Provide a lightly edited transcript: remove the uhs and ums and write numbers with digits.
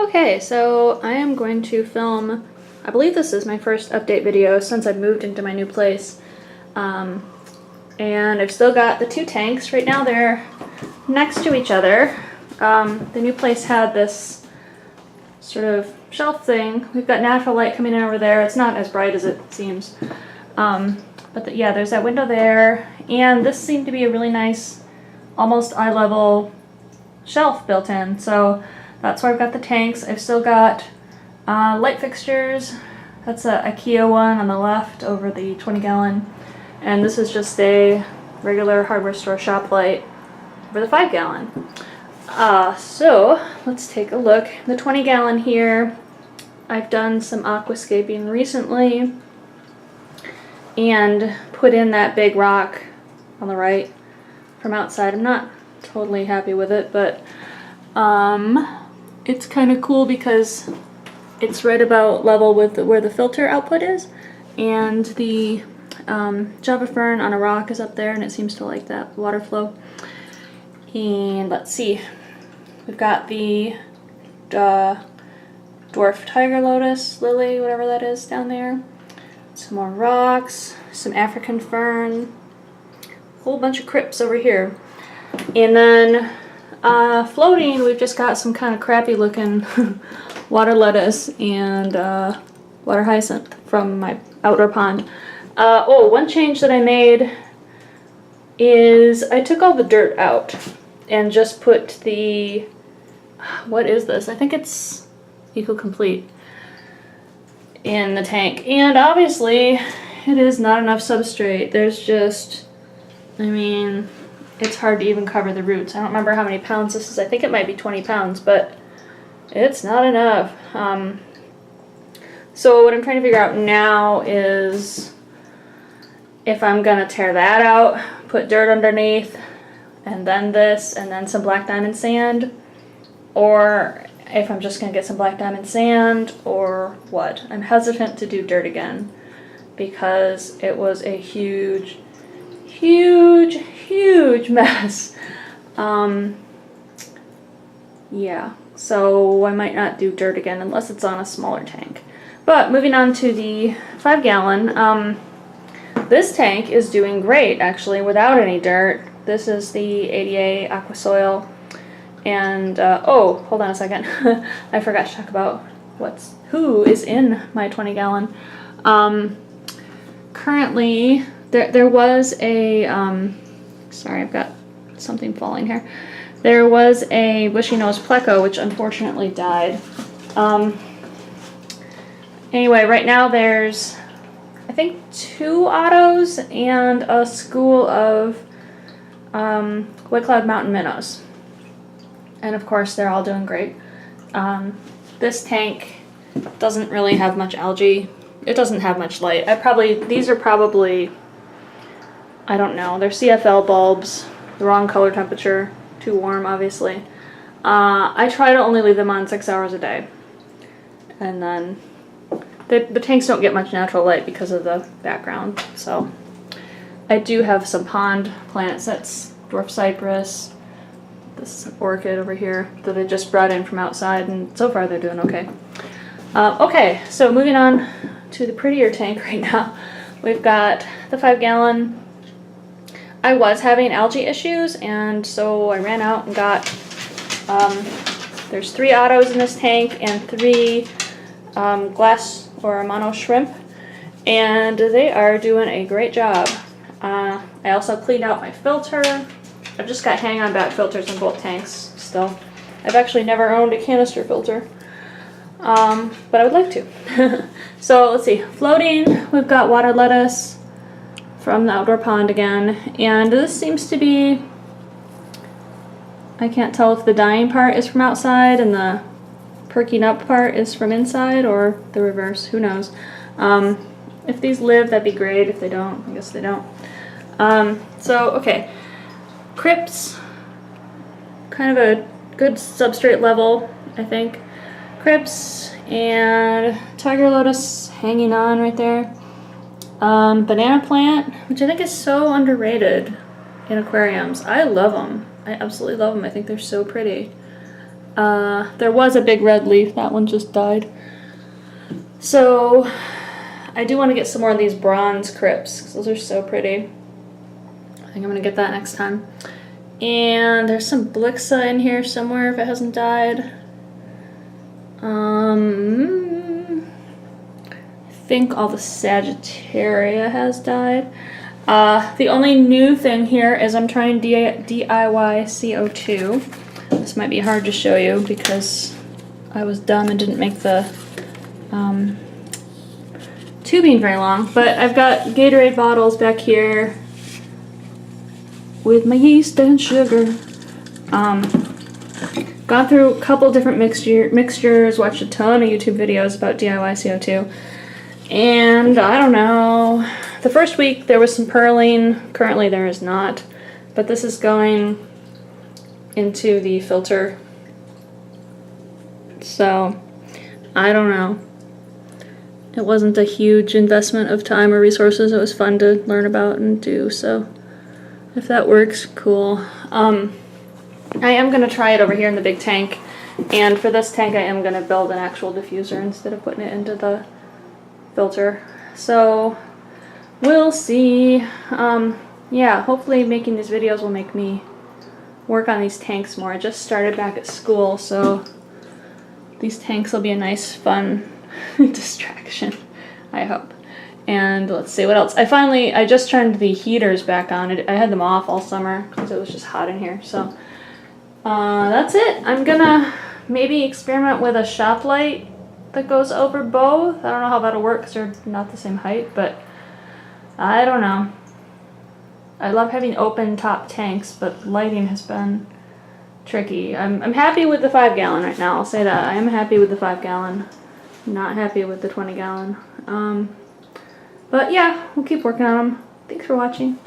Okay, so I am going to film, I believe this is my first update video since I moved into my new place. And I've still got the two tanks. Right now they're next to each other. The new place had this sort of shelf thing. We've got natural light coming in over there. It's not as bright as it seems. Yeah, there's that window there. And this seemed to be a really nice, almost eye level shelf built in. So that's why I've got the tanks. I've still got light fixtures. That's a IKEA one on the left over the 20-gallon. And this is just a regular hardware store shop light for the 5-gallon. So let's take a look. The 20-gallon here, I've done some aquascaping recently and put in that big rock on the right from outside. I'm not totally happy with it, but it's kind of cool because it's right about level with where the filter output is, and the Java fern on a rock is up there, and it seems to like that water flow. And let's see, we've got the dwarf tiger lotus lily, whatever that is, down there. Some more rocks, some African fern, a whole bunch of crypts over here. And then floating, we've just got some kind of crappy looking water lettuce and water hyacinth from my outdoor pond. One change that I made is I took all the dirt out and just put the, what is this? I think it's Eco-Complete in the tank. And obviously it is not enough substrate. There's just, I mean, it's hard to even cover the roots. I don't remember how many pounds this is. I think it might be 20 pounds, but it's not enough. So what I'm trying to figure out now is if I'm gonna tear that out, put dirt underneath, and then this, and then some black diamond sand, or if I'm just gonna get some black diamond sand, or what. I'm hesitant to do dirt again because it was a huge mess. Yeah, so I might not do dirt again unless it's on a smaller tank. But moving on to the 5-gallon, this tank is doing great actually without any dirt. This is the ADA Aqua Soil, and oh, hold on a second. I forgot to talk about who is in my 20-gallon. Currently, there was a sorry, I've got something falling here. There was a bushy-nosed pleco, which unfortunately died. Anyway, right now there's, I think, 2 autos and a school of White Cloud Mountain minnows. And of course, they're all doing great. This tank doesn't really have much algae. It doesn't have much light. These are probably, I don't know, they're CFL bulbs, the wrong color temperature, too warm obviously. I try to only leave them on 6 hours a day. And then the tanks don't get much natural light because of the background. So I do have some pond plants. That's dwarf cypress, this orchid over here that I just brought in from outside, and so far they're doing okay. Okay, so moving on to the prettier tank right now. We've got the 5-gallon. I was having algae issues, and so I ran out and got, there's 3 autos in this tank and 3 glass or mono shrimp, and they are doing a great job. I also cleaned out my filter. I've just got hang-on back filters in both tanks still. I've actually never owned a canister filter, but I would like to. So let's see, floating, we've got water lettuce from the outdoor pond again, and this seems to be, I can't tell if the dying part is from outside and the perking up part is from inside, or the reverse, who knows. If these live, that'd be great. If they don't, I guess they don't. So, okay. Crypts, kind of a good substrate level, I think. Crypts and tiger lotus hanging on right there. Banana plant, which I think is so underrated in aquariums. I love them. I absolutely love them. I think they're so pretty. There was a big red leaf, that one just died. So I do want to get some more of these bronze crypts, because those are so pretty. I think I'm going to get that next time. And there's some Blixa in here somewhere if it hasn't died. I think all the Sagittaria has died. The only new thing here is I'm trying DIY CO2. This might be hard to show you because I was dumb and didn't make the tubing very long. But I've got Gatorade bottles back here with my yeast and sugar. Gone through a couple different mixtures, watched a ton of YouTube videos about DIY CO2. And I don't know, the first week there was some purling, currently there is not, but this is going into the filter, so I don't know. It wasn't a huge investment of time or resources, it was fun to learn about and do, so if that works, cool. I am going to try it over here in the big tank, and for this tank I am going to build an actual diffuser instead of putting it into the filter. So we'll see. Yeah, hopefully making these videos will make me work on these tanks more. I just started back at school, so these tanks will be a nice fun distraction, I hope. And let's see what else. I just turned the heaters back on. I had them off all summer because it was just hot in here. So that's it. I'm gonna maybe experiment with a shop light that goes over both. I don't know how that'll work because they're not the same height, but I don't know. I love having open top tanks, but lighting has been tricky. I'm happy with the 5 gallon right now, I'll say that. I am happy with the 5 gallon. Not happy with the 20 gallon. But yeah, we'll keep working on them. Thanks for watching.